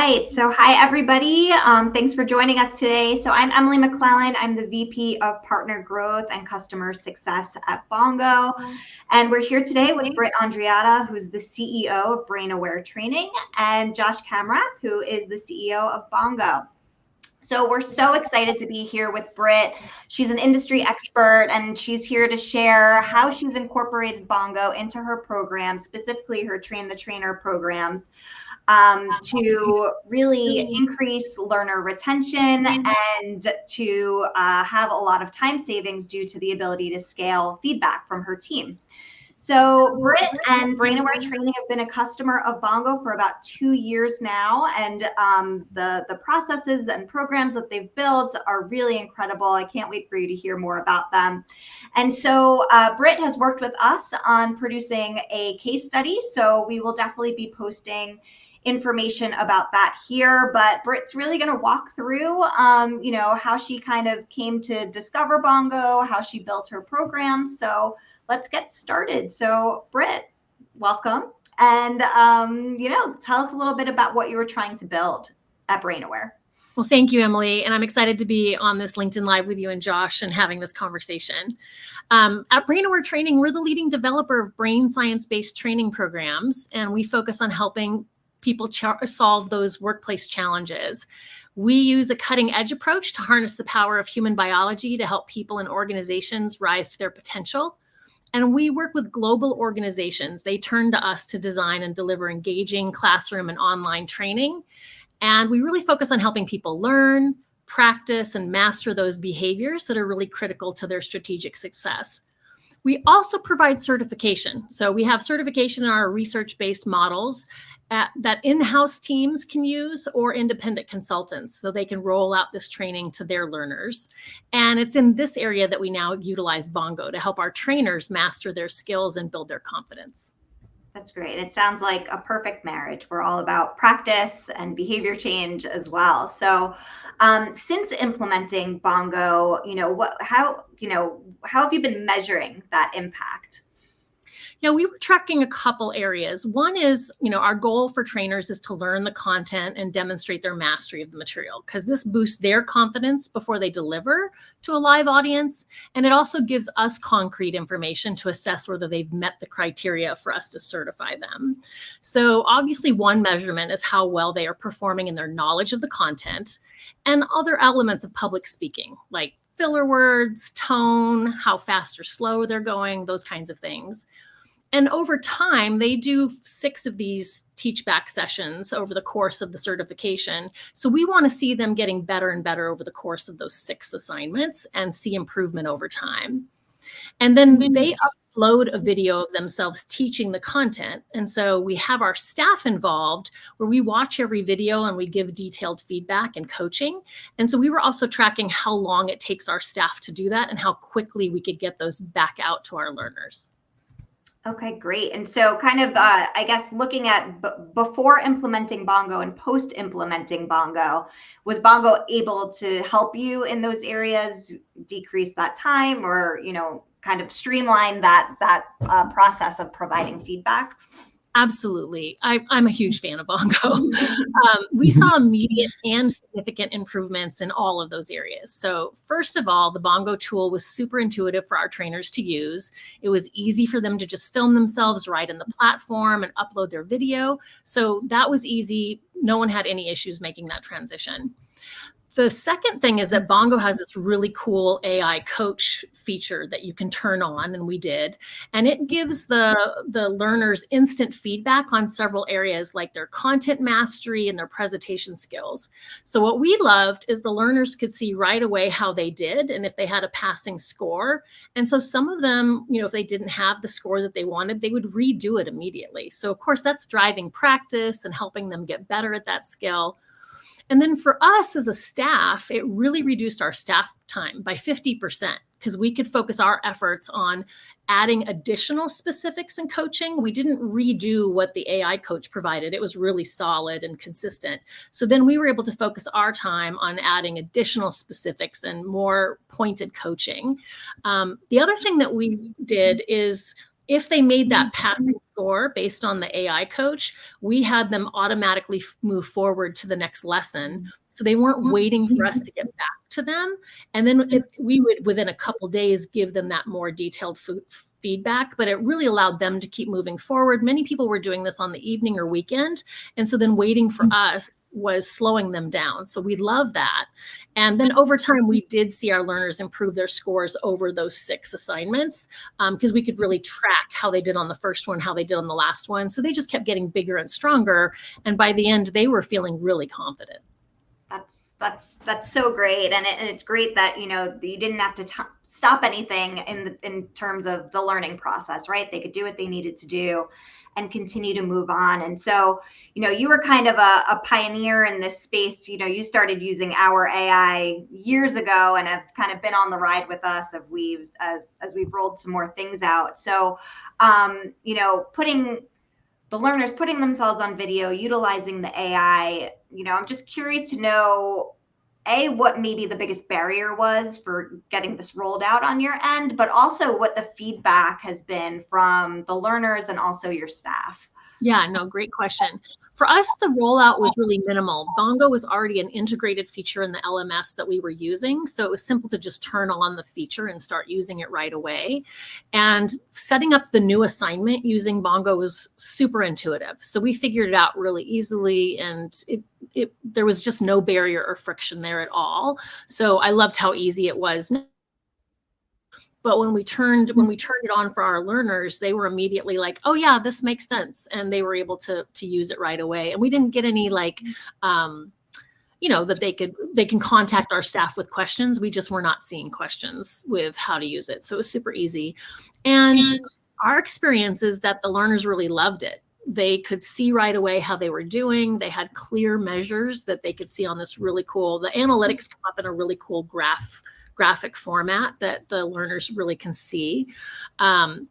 right. So hi, everybody. Thanks for joining us today. So I'm Emily McClellan. I'm the VP of Partner Growth and Customer Success at Bongo. And we're here today with Britt Andreatta, who's the CEO of Brain Aware Training, and Josh Kamrath, who is the CEO of Bongo. So we're so excited to be here with Britt. She's an industry expert, and she's here to share how she's incorporated Bongo into her program, specifically her Train the Trainer programs, to really increase learner retention and to have a lot of time savings due to the ability to scale feedback from her team. So Britt and Brain Aware Training have been a customer of Bongo for about 2 years now, and the processes and programs that they've built are really incredible. I can't wait for you to hear more about them. And so Britt has worked with us on producing a case study, so we will definitely be posting information about that here, but Britt's really going to walk through, how she kind of came to discover Bongo, how she built her program. So let's get started. So Britt, welcome. And, tell us a little bit about what you were trying to build at Brain Aware. Well, thank you, Emily. And I'm excited to be on this LinkedIn Live with you and Josh and having this conversation. At Brain Aware Training, we're the leading developer of brain science-based training programs, and we focus on helping people solve those workplace challenges. We use a cutting edge approach to harness the power of human biology to help people and organizations rise to their potential. And we work with global organizations. They turn to us to design and deliver engaging classroom and online training. And we really focus on helping people learn, practice, and master those behaviors that are really critical to their strategic success. We also provide certification. So we have certification in our research-based models that in-house teams can use, or independent consultants, so they can roll out this training to their learners. And it's in this area that we now utilize Bongo to help our trainers master their skills and build their confidence. That's great. It sounds like a perfect marriage. We're all about practice and behavior change as well. So since implementing Bongo, how have you been measuring that impact? Yeah, we were tracking a couple areas. One is, our goal for trainers is to learn the content and demonstrate their mastery of the material, because this boosts their confidence before they deliver to a live audience. And it also gives us concrete information to assess whether they've met the criteria for us to certify them. So obviously one measurement is how well they are performing in their knowledge of the content, and other elements of public speaking, like filler words, tone, how fast or slow they're going, those kinds of things. And over time, they do 6 of these teach back sessions over the course of the certification. So we want to see them getting better and better over the course of those 6 assignments and see improvement over time. And then they upload a video of themselves teaching the content. And so we have our staff involved, where we watch every video and we give detailed feedback and coaching. And so we were also tracking how long it takes our staff to do that and how quickly we could get those back out to our learners. Okay, great. And so kind of, looking at before implementing Bongo and post implementing Bongo, was Bongo able to help you in those areas, decrease that time, or, kind of streamline that process of providing feedback? Absolutely. I'm a huge fan of Bongo. We saw immediate and significant improvements in all of those areas. So first of all, the Bongo tool was super intuitive for our trainers to use. It was easy for them to just film themselves right in the platform and upload their video. So that was easy. No one had any issues making that transition. The second thing is that Bongo has this really cool AI coach feature that you can turn on, and we did. And it gives the learners instant feedback on several areas, like their content mastery and their presentation skills. So what we loved is the learners could see right away how they did and if they had a passing score. And so some of them, if they didn't have the score that they wanted, they would redo it immediately. So of course, that's driving practice and helping them get better at that skill. And then for us as a staff, it really reduced our staff time by 50%, because we could focus our efforts on adding additional specifics and coaching. We didn't redo what the AI coach provided. It was really solid and consistent. So then we were able to focus our time on adding additional specifics and more pointed coaching. The other thing that we did is if they made that passing score based on the AI coach, we had them automatically move forward to the next lesson. So they weren't waiting for us to get back to them. And then we would, within a couple days, give them that more detailed feedback, but it really allowed them to keep moving forward. Many people were doing this on the evening or weekend. And so then waiting for us was slowing them down. So we love that. And then over time, we did see our learners improve their scores over those 6 assignments because we could really track how they did on the first one, how they did on the last one. So they just kept getting bigger and stronger. And by the end, they were feeling really confident. That's so great, and it's great that you didn't have to stop anything in terms of the learning process, right? They could do what they needed to do and continue to move on. And so you were kind of a pioneer in this space. You started using our AI years ago and have kind of been on the ride with us as we've rolled some more things out. So the learners putting themselves on video, utilizing the AI, I'm just curious to know, what maybe the biggest barrier was for getting this rolled out on your end, but also what the feedback has been from the learners and also your staff. Yeah, no, great question. For us, the rollout was really minimal. Bongo was already an integrated feature in the LMS that we were using. So it was simple to just turn on the feature and start using it right away. And setting up the new assignment using Bongo was super intuitive. So we figured it out really easily, and there was just no barrier or friction there at all. So I loved how easy it was. But when we turned it on for our learners, they were immediately like, oh yeah, this makes sense. And they were able to use it right away. And we didn't get any that they can contact our staff with questions. We just were not seeing questions with how to use it. So it was super easy. And our experience is that the learners really loved it. They could see right away how they were doing. They had clear measures that they could see on this really cool, the analytics come up in a really cool graphic format that the learners really can see. And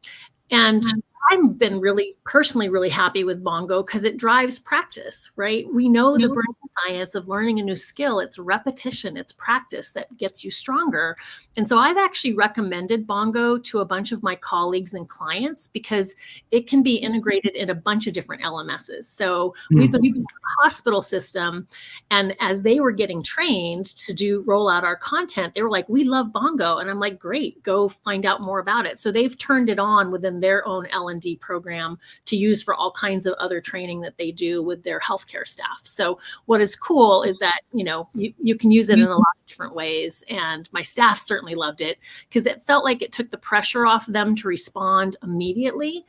I've been personally really happy with Bongo because it drives practice, right? We know the brain science of learning a new skill. It's repetition, it's practice that gets you stronger. And so I've actually recommended Bongo to a bunch of my colleagues and clients because it can be integrated in a bunch of different LMSs. So we've been using the hospital system, and as they were getting trained to roll out our content, they were like, we love Bongo. And I'm like, great, go find out more about it. So they've turned it on within their own L&D program to use for all kinds of other training that they do with their healthcare staff. So what is cool is that, you can use it in a lot of different ways. And my staff certainly loved it because it felt like it took the pressure off them to respond immediately.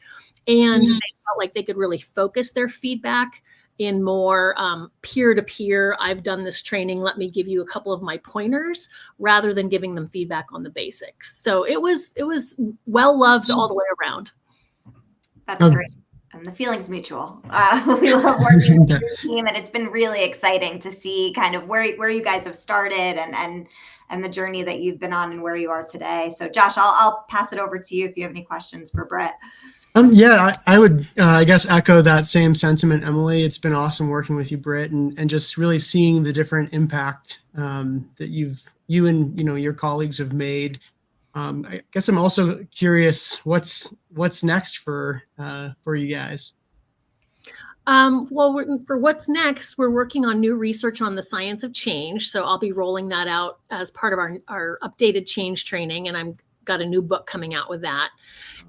And they felt like they could really focus their feedback in more peer-to-peer, I've done this training, let me give you a couple of my pointers, rather than giving them feedback on the basics. So it was well loved all the way around. That's great. And the feeling's mutual. We love working with your team, and it's been really exciting to see kind of where you guys have started and the journey that you've been on and where you are today. So Josh, I'll pass it over to you if you have any questions for Britt. Yeah, I would, I guess, echo that same sentiment, Emily. It's been awesome working with you, Britt, and just really seeing the different impact that you and your colleagues have made. I guess I'm also curious what's next for you guys. Well, for what's next, we're working on new research on the science of change. So I'll be rolling that out as part of our updated change training, and I've got a new book coming out with that.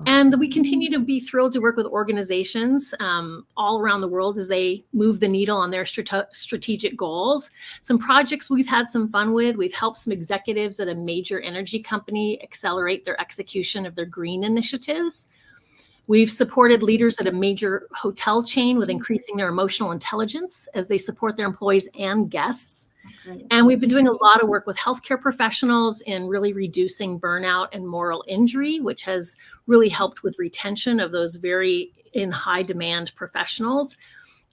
And we continue to be thrilled to work with organizations all around the world as they move the needle on their strategic goals. Some projects we've had some fun with. We've helped some executives at a major energy company accelerate their execution of their green initiatives. We've supported leaders at a major hotel chain with increasing their emotional intelligence as they support their employees and guests. And we've been doing a lot of work with healthcare professionals in really reducing burnout and moral injury, which has really helped with retention of those very in high demand professionals.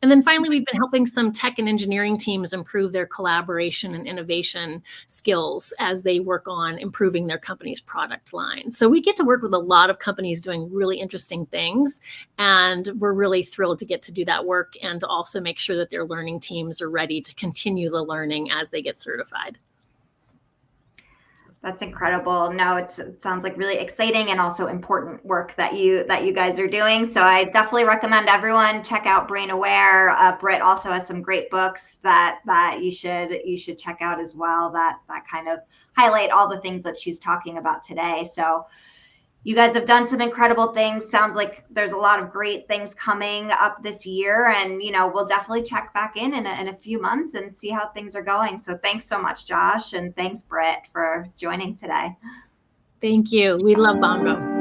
And then finally, we've been helping some tech and engineering teams improve their collaboration and innovation skills as they work on improving their company's product line. So we get to work with a lot of companies doing really interesting things, and we're really thrilled to get to do that work and to also make sure that their learning teams are ready to continue the learning as they get certified. That's incredible. No, it sounds like really exciting and also important work that you guys are doing. So I definitely recommend everyone check out Brain Aware. Britt also has some great books that you should check out as well, that kind of highlight all the things that she's talking about today. So you guys have done some incredible things. Sounds like there's a lot of great things coming up this year, and we'll definitely check back in a few months and see how things are going. So thanks so much, Josh, and thanks, Britt, for joining today. Thank you. We love Bongo.